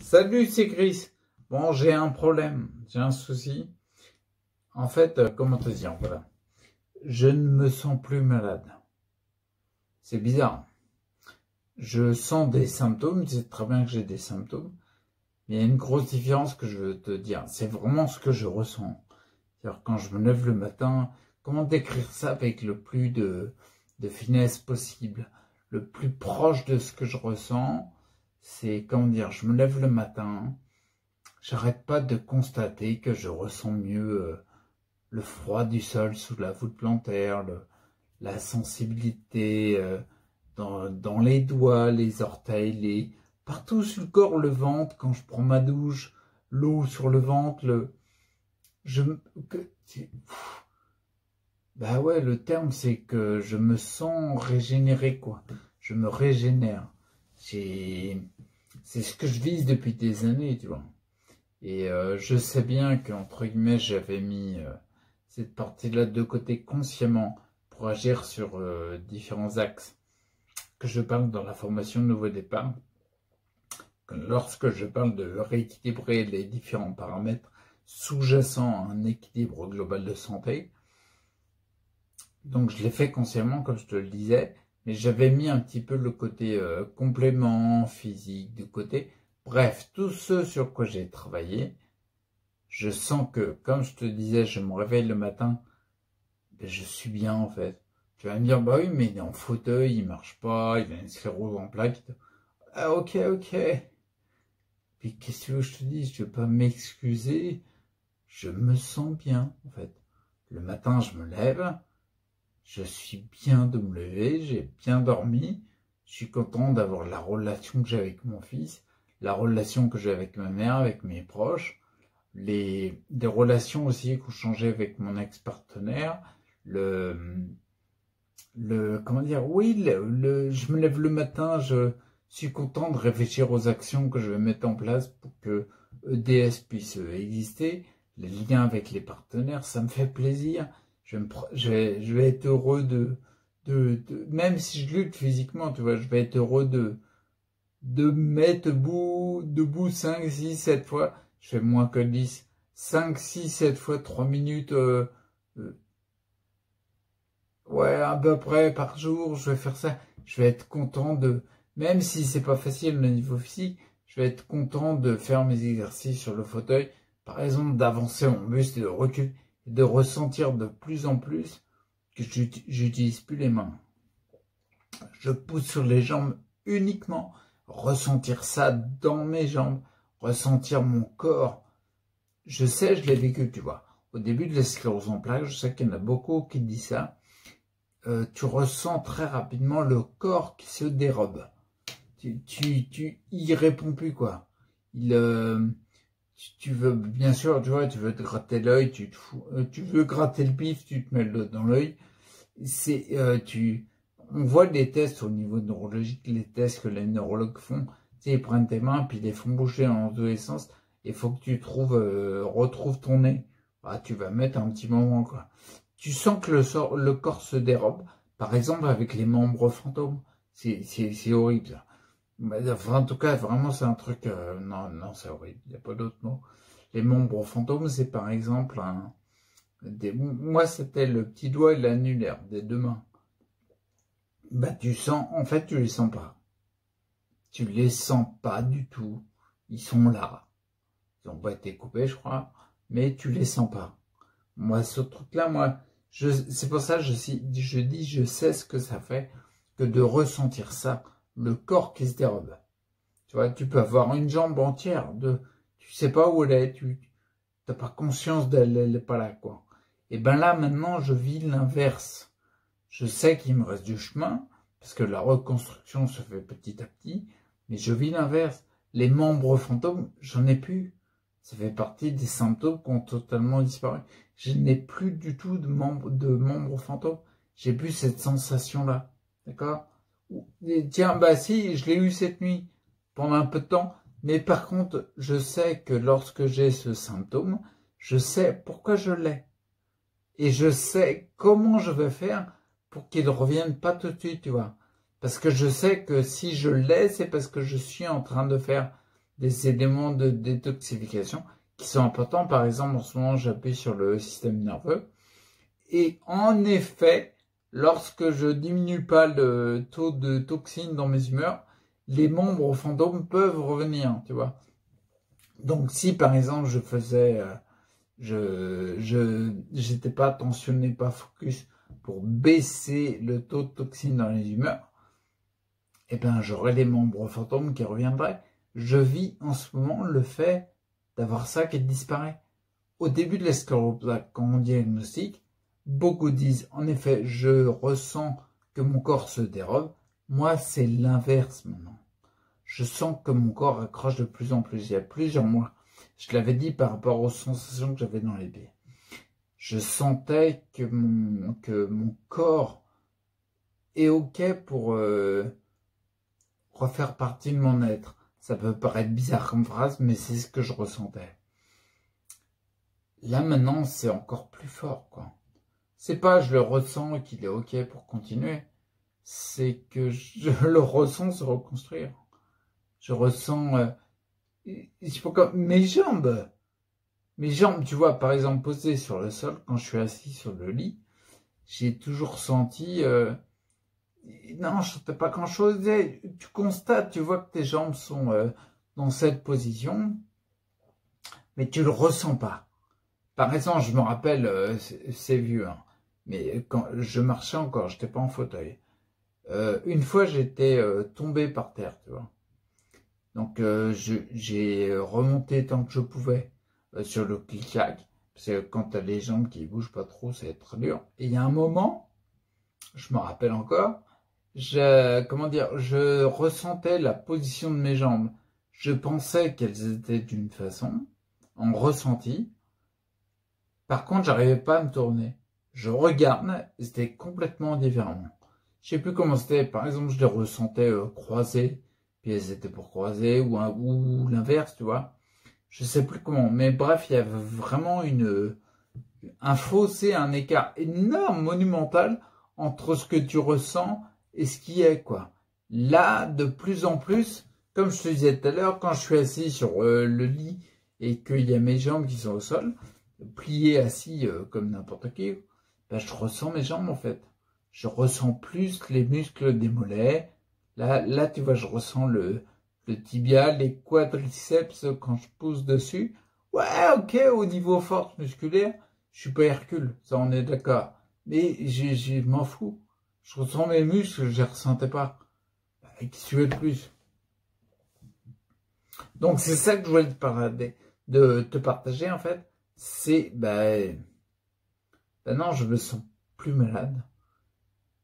Salut, c'est Chris. Bon, j'ai un problème, j'ai un souci. En fait, comment te dire, voilà. Je ne me sens plus malade. C'est bizarre. Je sens des symptômes, c'est très bien que j'ai des symptômes. Mais il y a une grosse différence que je veux te dire. C'est vraiment ce que je ressens. C'est-à-dire quand je me lève le matin, comment décrire ça avec le plus de finesse possible, le plus proche de ce que je ressens, c'est, comment dire, je me lève le matin, j'arrête pas de constater que je ressens mieux le froid du sol sous la voûte plantaire, la sensibilité dans les doigts, les orteils, partout sur le corps, le ventre, quand je prends ma douche, l'eau sur le ventre, bah ouais, le terme c'est que je me sens régénéré, quoi. Je me régénère. C'est ce que je vise depuis des années, tu vois. Et je sais bien qu'entre guillemets, j'avais mis cette partie-là de côté consciemment pour agir sur différents axes que je parle dans la formation Nouveau Départ. Lorsque je parle de rééquilibrer les différents paramètres sous-jacents à un équilibre global de santé, donc je l'ai fait consciemment, comme je te le disais, mais j'avais mis un petit peu le côté complément physique de côté. Bref, tout ce sur quoi j'ai travaillé, je sens que, comme je te disais, je me réveille le matin, ben je suis bien en fait. Tu vas me dire, bah oui, mais il est en fauteuil, il marche pas, il a une sclérose en plaques. Ah ok. Puis qu'est-ce que tu veux que je te dise? Je ne vais pas m'excuser. Je me sens bien en fait. Le matin, je me lève. Je suis bien de me lever, j'ai bien dormi, je suis content d'avoir la relation que j'ai avec mon fils, la relation que j'ai avec ma mère, avec mes proches, des relations aussi qui ont changé avec mon ex-partenaire, comment dire, oui, je me lève le matin, je suis content de réfléchir aux actions que je vais mettre en place pour que EDS puisse exister, les liens avec les partenaires, ça me fait plaisir. Je vais être heureux même si je lutte physiquement, tu vois, je vais être heureux de me mettre debout 5, 6, 7 fois. Je fais moins que 10. 5, 6, 7 fois, 3 minutes, ouais, à peu près par jour, je vais faire ça. Je vais être content même si c'est pas facile au niveau physique, je vais être content de faire mes exercices sur le fauteuil. Par exemple, d'avancer mon buste et de reculer. De ressentir de plus en plus que j'utilise plus les mains. Je pousse sur les jambes uniquement, ressentir ça dans mes jambes, ressentir mon corps. Je sais, je l'ai vécu, tu vois. Au début de la sclérose en plaques, je sais qu'il y en a beaucoup qui disent ça. Tu ressens très rapidement le corps qui se dérobe. Il y répond plus, quoi. Tu veux, bien sûr, tu vois, tu veux te gratter l'œil, tu veux gratter le pif, tu te mets le doigt dans l'œil. On voit des tests au niveau neurologique, les tests que les neurologues font. Tu sais, ils prennent tes mains, puis ils les font bouger dans tous les sens. Il faut que tu retrouves ton nez. Ah, tu vas mettre un petit moment, quoi. Tu sens que le corps se dérobe. Par exemple, avec les membres fantômes. C'est horrible, ça. Enfin, en tout cas, vraiment, c'est un truc... non, c'est horrible. Il n'y a pas d'autre mot. Les membres fantômes, c'est par exemple moi, c'était le petit doigt et l'annulaire des deux mains. Bah, tu sens... En fait, tu les sens pas. Tu les sens pas du tout. Ils sont là. Ils n'ont pas été coupés, je crois. Mais tu les sens pas. Moi, ce truc-là, c'est pour ça que je dis, je sais ce que ça fait que de ressentir ça. Le corps qui se dérobe. Tu vois, tu peux avoir une jambe entière, tu sais pas où elle est, tu n'as pas conscience d'elle, elle n'est pas là, quoi. Et ben là, maintenant, je vis l'inverse. Je sais qu'il me reste du chemin, parce que la reconstruction se fait petit à petit, mais je vis l'inverse. Les membres fantômes, j'en ai plus. Ça fait partie des symptômes qui ont totalement disparu. Je n'ai plus du tout de membres fantômes. J'ai plus cette sensation-là. D'accord? Tiens, bah si, je l'ai eu cette nuit, pendant un peu de temps, mais par contre, je sais que lorsque j'ai ce symptôme, je sais pourquoi je l'ai. Et je sais comment je vais faire pour qu'il ne revienne pas tout de suite, tu vois. Parce que je sais que si je l'ai, c'est parce que je suis en train de faire des éléments de détoxification qui sont importants. Par exemple, en ce moment, j'appuie sur le système nerveux. Et en effet, lorsque je diminue pas le taux de toxines dans mes humeurs, les membres fantômes peuvent revenir, tu vois. Donc, si par exemple, je faisais, j'étais pas attentionné, pas focus pour baisser le taux de toxines dans les humeurs, eh ben, j'aurais les membres fantômes qui reviendraient. Je vis en ce moment le fait d'avoir ça qui disparaît. Au début de la sclérose, quand on diagnostique, beaucoup disent, en effet, je ressens que mon corps se dérobe. Moi, c'est l'inverse maintenant. Je sens que mon corps accroche de plus en plus. Il y a plusieurs mois, je l'avais dit par rapport aux sensations que j'avais dans les pieds. Je sentais que mon corps est OK pour refaire partie de mon être. Ça peut paraître bizarre comme phrase, mais c'est ce que je ressentais. Là, maintenant, c'est encore plus fort, quoi. C'est pas je le ressens qu'il est OK pour continuer. C'est que je le ressens se reconstruire. Je ressens... mes jambes, tu vois, par exemple, posées sur le sol, quand je suis assis sur le lit, j'ai toujours senti... non, je ne sentais pas grand-chose. Tu constates, tu vois que tes jambes sont dans cette position, mais tu le ressens pas. Par exemple, je me rappelle, c'est vieux, hein, mais quand je marchais encore, je n'étais pas en fauteuil. Une fois, j'étais tombé par terre, tu vois. Donc, j'ai remonté tant que je pouvais sur le clic-clac, parce que quand tu as les jambes qui bougent pas trop, c'est très dur. Et il y a un moment, je me rappelle encore, je ressentais la position de mes jambes. Je pensais qu'elles étaient d'une façon, en ressenti. Par contre, j'arrivais pas à me tourner. Je regarde, c'était complètement différent. Je sais plus comment c'était. Par exemple, je les ressentais croisées, puis elles étaient pour croiser, ou l'inverse, tu vois. Je sais plus comment. Mais bref, il y avait vraiment un fossé, un écart énorme, monumental, entre ce que tu ressens et ce qui est, quoi. Là, de plus en plus, comme je te disais tout à l'heure, quand je suis assis sur le lit et qu'il y a mes jambes qui sont au sol, plié assis comme n'importe qui, ben, je ressens mes jambes en fait. Je ressens plus les muscles des mollets. Là tu vois, je ressens le tibia, les quadriceps quand je pousse dessus. Ouais, ok, au niveau force musculaire, je suis pas Hercule, ça on est d'accord. Mais je m'en fous. Je ressens mes muscles, je les ressentais pas. Qui suait de plus. Donc c'est ça que je voulais te partager en fait. C'est, ben non, je me sens plus malade.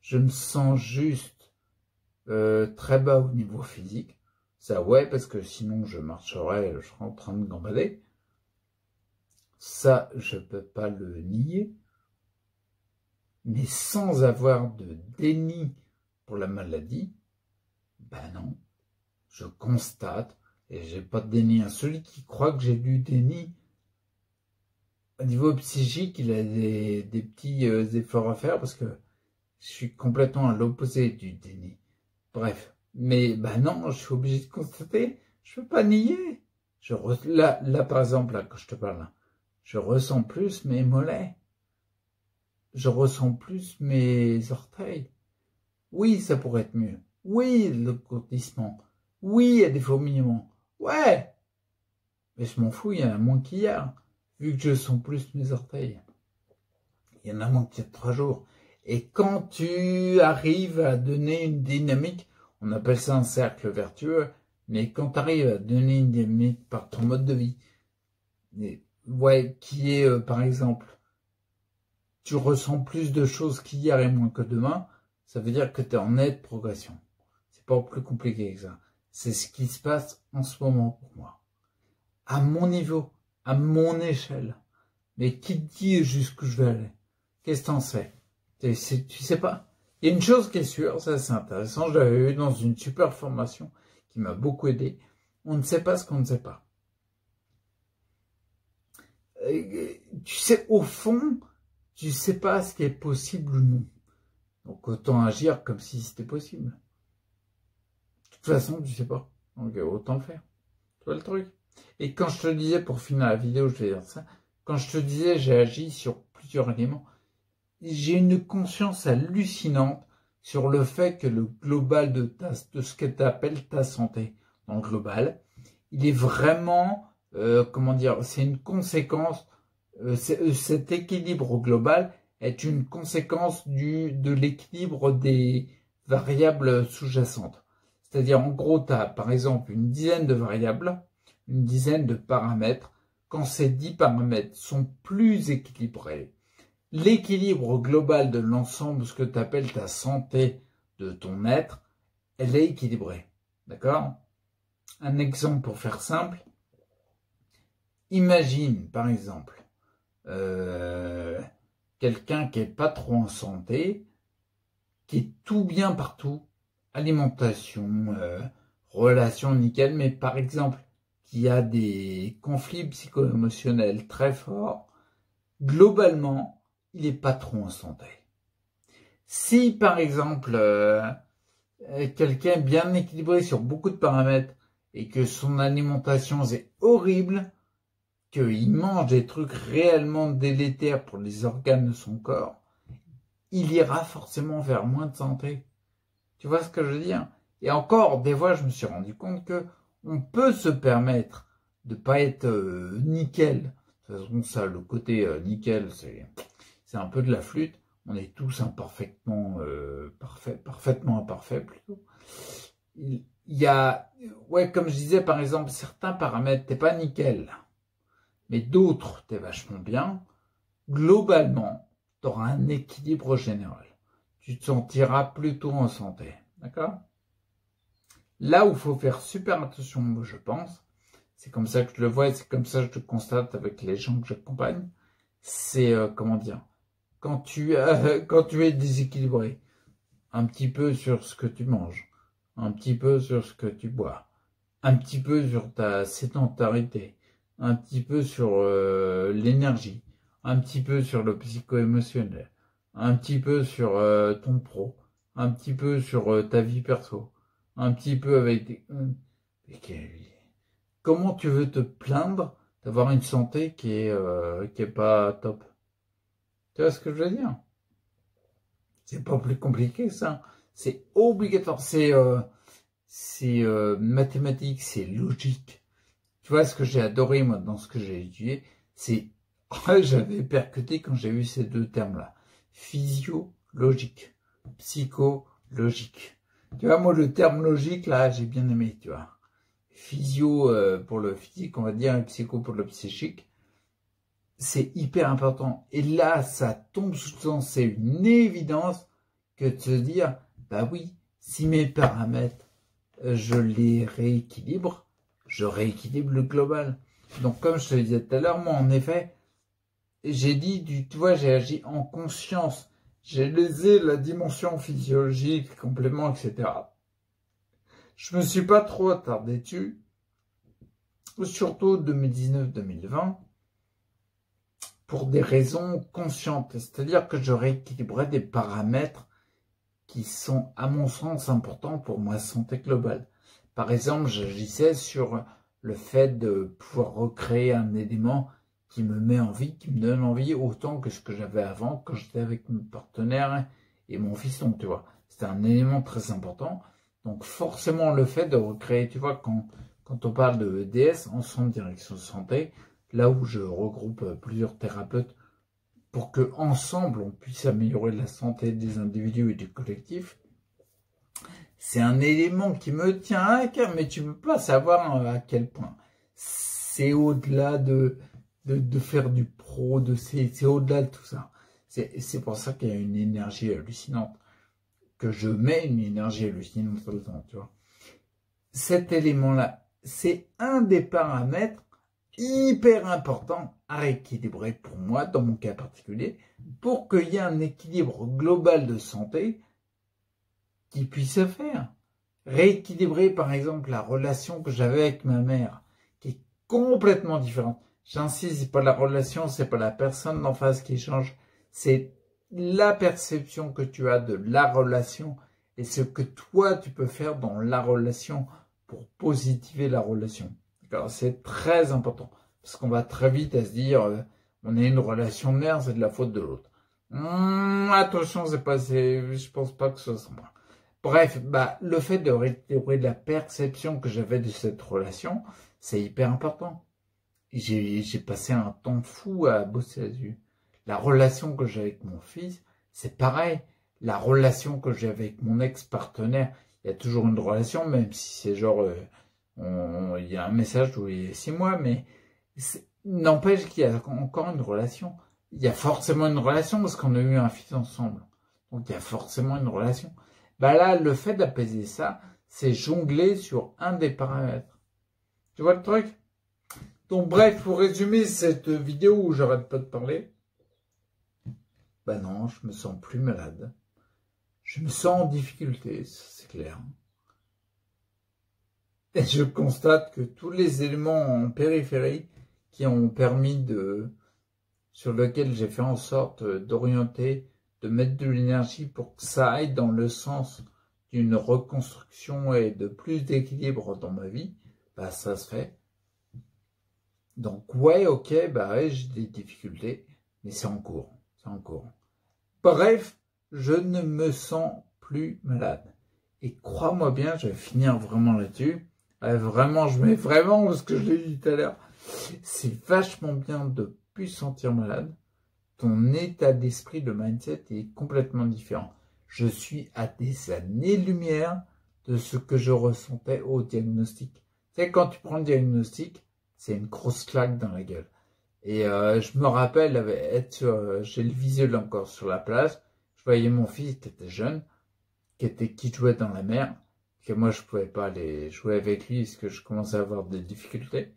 Je me sens juste très bas au niveau physique. Ça, ouais, parce que sinon je marcherais, je serais en train de gambader. Ça, je peux pas le nier. Mais sans avoir de déni pour la maladie, ben non, je constate, et j'ai pas de déni. Celui qui croit que j'ai du déni, au niveau psychique, il a des petits efforts à faire parce que je suis complètement à l'opposé du déni. Bref, mais bah non, je suis obligé de constater, je peux pas nier. Là, par exemple, là, quand je te parle, je ressens plus mes mollets. Je ressens plus mes orteils. Oui, ça pourrait être mieux. Oui, le courtissement. Oui, il y a des fourmillements. Ouais, mais je m'en fous, il y en a moins qu'hier. Vu que je sens plus mes orteils. Il y en a moins qu'il y a 3 jours. Et quand tu arrives à donner une dynamique, on appelle ça un cercle vertueux, mais quand tu arrives à donner une dynamique par ton mode de vie, ouais, qui est, par exemple, tu ressens plus de choses qu'hier et moins que demain, ça veut dire que tu es en nette progression. C'est pas plus compliqué que ça. C'est ce qui se passe en ce moment pour moi. À mon niveau, à mon échelle. Mais qui te dit jusqu'où je vais aller? Qu'est-ce que t'en sais? Tu sais pas. Il y a une chose qui est sûre, ça c'est intéressant, je l'avais eu dans une super formation qui m'a beaucoup aidé. On ne sait pas ce qu'on ne sait pas. Tu sais, au fond, tu sais pas ce qui est possible ou non. Donc autant agir comme si c'était possible. De toute façon, tu sais pas. Donc autant le faire. Tu vois le truc? Et quand je te disais, pour finir la vidéo, je vais dire ça, quand je te disais j'ai agi sur plusieurs éléments, j'ai une conscience hallucinante sur le fait que le global de ce que tu appelles ta santé, dans le global, il est vraiment, comment dire, c'est une conséquence, cet équilibre global est une conséquence de l'équilibre des variables sous-jacentes. C'est-à-dire, en gros, tu as par exemple une dizaine de variables, une dizaine de paramètres. Quand ces 10 paramètres sont plus équilibrés, l'équilibre global de l'ensemble, ce que tu appelles ta santé de ton être, elle est équilibrée. D'accord? Un exemple pour faire simple. Imagine, par exemple, quelqu'un qui est pas trop en santé, qui est tout bien partout, alimentation, relations nickel, mais par exemple, qui a des conflits psycho-émotionnels très forts, globalement, il n'est pas trop en santé. Si, par exemple, quelqu'un est bien équilibré sur beaucoup de paramètres et que son alimentation c'est horrible, qu'il mange des trucs réellement délétères pour les organes de son corps, il ira forcément vers moins de santé. Tu vois ce que je veux dire? Et encore, des fois, je me suis rendu compte que on peut se permettre de pas être nickel. De toute façon, ça, le côté nickel, c'est un peu de la flûte. On est tous imparfaitement parfaitement imparfaits plutôt. Il y a, ouais, comme je disais, par exemple, certains paramètres, t'es pas nickel, mais d'autres, t'es vachement bien. Globalement, tu auras un équilibre général. Tu te sentiras plutôt en santé. D'accord? Là où il faut faire super attention, je pense, c'est comme ça que je le vois et c'est comme ça que je le constate avec les gens que j'accompagne, c'est, comment dire, quand tu es déséquilibré, un petit peu sur ce que tu manges, un petit peu sur ce que tu bois, un petit peu sur ta sédentarité, un petit peu sur l'énergie, un petit peu sur le psycho-émotionnel, un petit peu sur ton pro, un petit peu sur ta vie perso, un petit peu avec des... Comment tu veux te plaindre d'avoir une santé qui est pas top? Tu vois ce que je veux dire? C'est pas plus compliqué que ça. C'est obligatoire. C'est mathématique, c'est logique. Tu vois, ce que j'ai adoré, moi, dans ce que j'ai étudié, c'est... J'avais percuté quand j'ai vu ces deux termes-là. Physiologique, psychologique. Tu vois, moi, le terme logique, là, j'ai bien aimé, tu vois. Physio pour le physique, on va dire, et psycho pour le psychique. C'est hyper important. Et là, ça tombe sous le sens, c'est une évidence que de se dire, bah oui, si mes paramètres, je les rééquilibre, je rééquilibre le global. Donc, comme je te le disais tout à l'heure, moi, en effet, j'ai dit, tu vois, j'ai agi en conscience. J'ai lésé la dimension physiologique, complément, etc. Je me suis pas trop attardé dessus, surtout 2019-2020, pour des raisons conscientes. C'est-à-dire que je rééquilibrais des paramètres qui sont, à mon sens, importants pour ma santé globale. Par exemple, j'agissais sur le fait de pouvoir recréer un élément qui me met envie, qui me donne envie autant que ce que j'avais avant quand j'étais avec mon partenaire et mon fiston, tu vois. C'était un élément très important. Donc forcément, le fait de recréer, tu vois, quand on parle de EDS, Ensemble Direction Santé, là où je regroupe plusieurs thérapeutes pour que ensemble on puisse améliorer la santé des individus et du collectif, c'est un élément qui me tient à cœur, mais tu peux pas savoir à quel point. C'est au-delà de faire du pro, c'est au-delà de tout ça. C'est pour ça qu'il y a une énergie hallucinante, que je mets une énergie hallucinante tout le temps, tu vois. Cet élément-là, c'est un des paramètres hyper important à rééquilibrer pour moi, dans mon cas particulier, pour qu'il y ait un équilibre global de santé qui puisse se faire. Rééquilibrer, par exemple, la relation que j'avais avec ma mère, qui est complètement différente. J'insiste, c'est pas la relation, c'est pas la personne d'en face qui change, c'est la perception que tu as de la relation et ce que toi tu peux faire dans la relation pour positiver la relation. Alors, c'est très important. Parce qu'on va très vite à se dire, on a une relation de merde, c'est de la faute de l'autre. Attention, je pense pas que ce soit moi. Bref, le fait de restaurer la perception que j'avais de cette relation, c'est hyper important. J'ai passé un temps fou à bosser là-dessus. La relation que j'ai avec mon fils, c'est pareil. La relation que j'ai avec mon ex-partenaire, il y a toujours une relation, même si c'est genre, il y a un message tous les 6 mois, mais n'empêche qu'il y a encore une relation. Il y a forcément une relation parce qu'on a eu un fils ensemble. Donc il y a forcément une relation. Là, le fait d'apaiser ça, c'est jongler sur un des paramètres. Tu vois le truc? Donc bref, pour résumer cette vidéo où j'arrête pas de parler, non, je me sens plus malade. Je me sens en difficulté, c'est clair. Et je constate que tous les éléments en périphérie qui ont permis sur lesquels j'ai fait en sorte d'orienter, de mettre de l'énergie pour que ça aille dans le sens d'une reconstruction et de plus d'équilibre dans ma vie, ça se fait. Donc ouais, ok, ouais, j'ai des difficultés, mais c'est en cours, c'est en cours. Bref, je ne me sens plus malade. Et crois-moi bien, je vais finir vraiment là-dessus. Vraiment, je mets vraiment, parce que je l'ai dit tout à l'heure, c'est vachement bien de plus se sentir malade. Ton état d'esprit, le mindset est complètement différent. Je suis à des années-lumière de ce que je ressentais au diagnostic. Tu sais, quand tu prends le diagnostic, c'est une grosse claque dans la gueule. Et je me rappelle j'ai le visuel encore sur la plage. Je voyais mon fils qui était jeune, qui jouait dans la mer, que moi je pouvais pas aller jouer avec lui parce que je commençais à avoir des difficultés.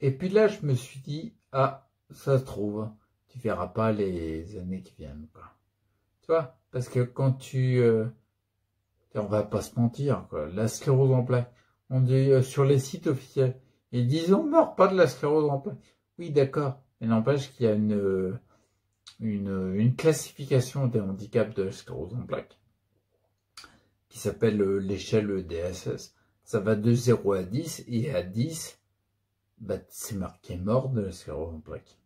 Et puis là, je me suis dit, ça se trouve, tu verras pas les années qui viennent, quoi. Tu vois, parce que quand on va pas se mentir, quoi, la sclérose en plaques, on dit sur les sites officiels, ils disent on meurt pas de la sclérose en plaques. Oui, d'accord, mais n'empêche qu'il y a une classification des handicaps de la sclérose en plaques qui s'appelle l'échelle EDSS. Ça va de 0 à 10, et à 10, c'est marqué mort de la sclérose en plaques.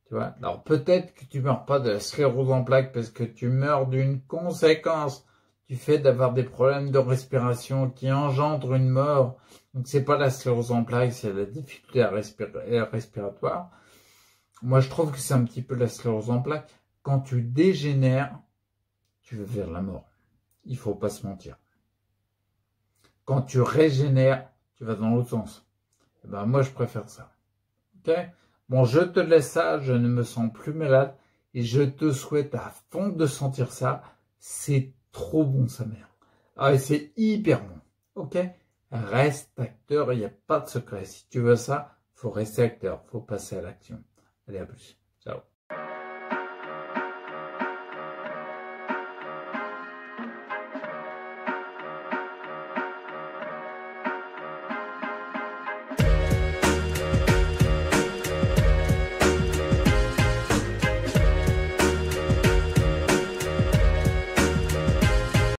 Tu vois? Alors peut-être que tu meurs pas de la sclérose en plaques parce que tu meurs d'une conséquence du fait d'avoir des problèmes de respiration qui engendrent une mort. Donc c'est pas la sclérose en plaques, c'est la difficulté respiratoire. Moi je trouve que c'est un petit peu la sclérose en plaques. Quand tu dégénères, tu vas vers la mort. Il faut pas se mentir. Quand tu régénères, tu vas dans l'autre sens. Moi je préfère ça. Ok? Bon, je te laisse ça, je ne me sens plus malade et je te souhaite à fond de sentir ça. C'est trop bon, sa mère. C'est hyper bon. Ok? Reste acteur, il n'y a pas de secret. Si tu veux ça, faut rester acteur, faut passer à l'action. Allez, à plus. Ciao.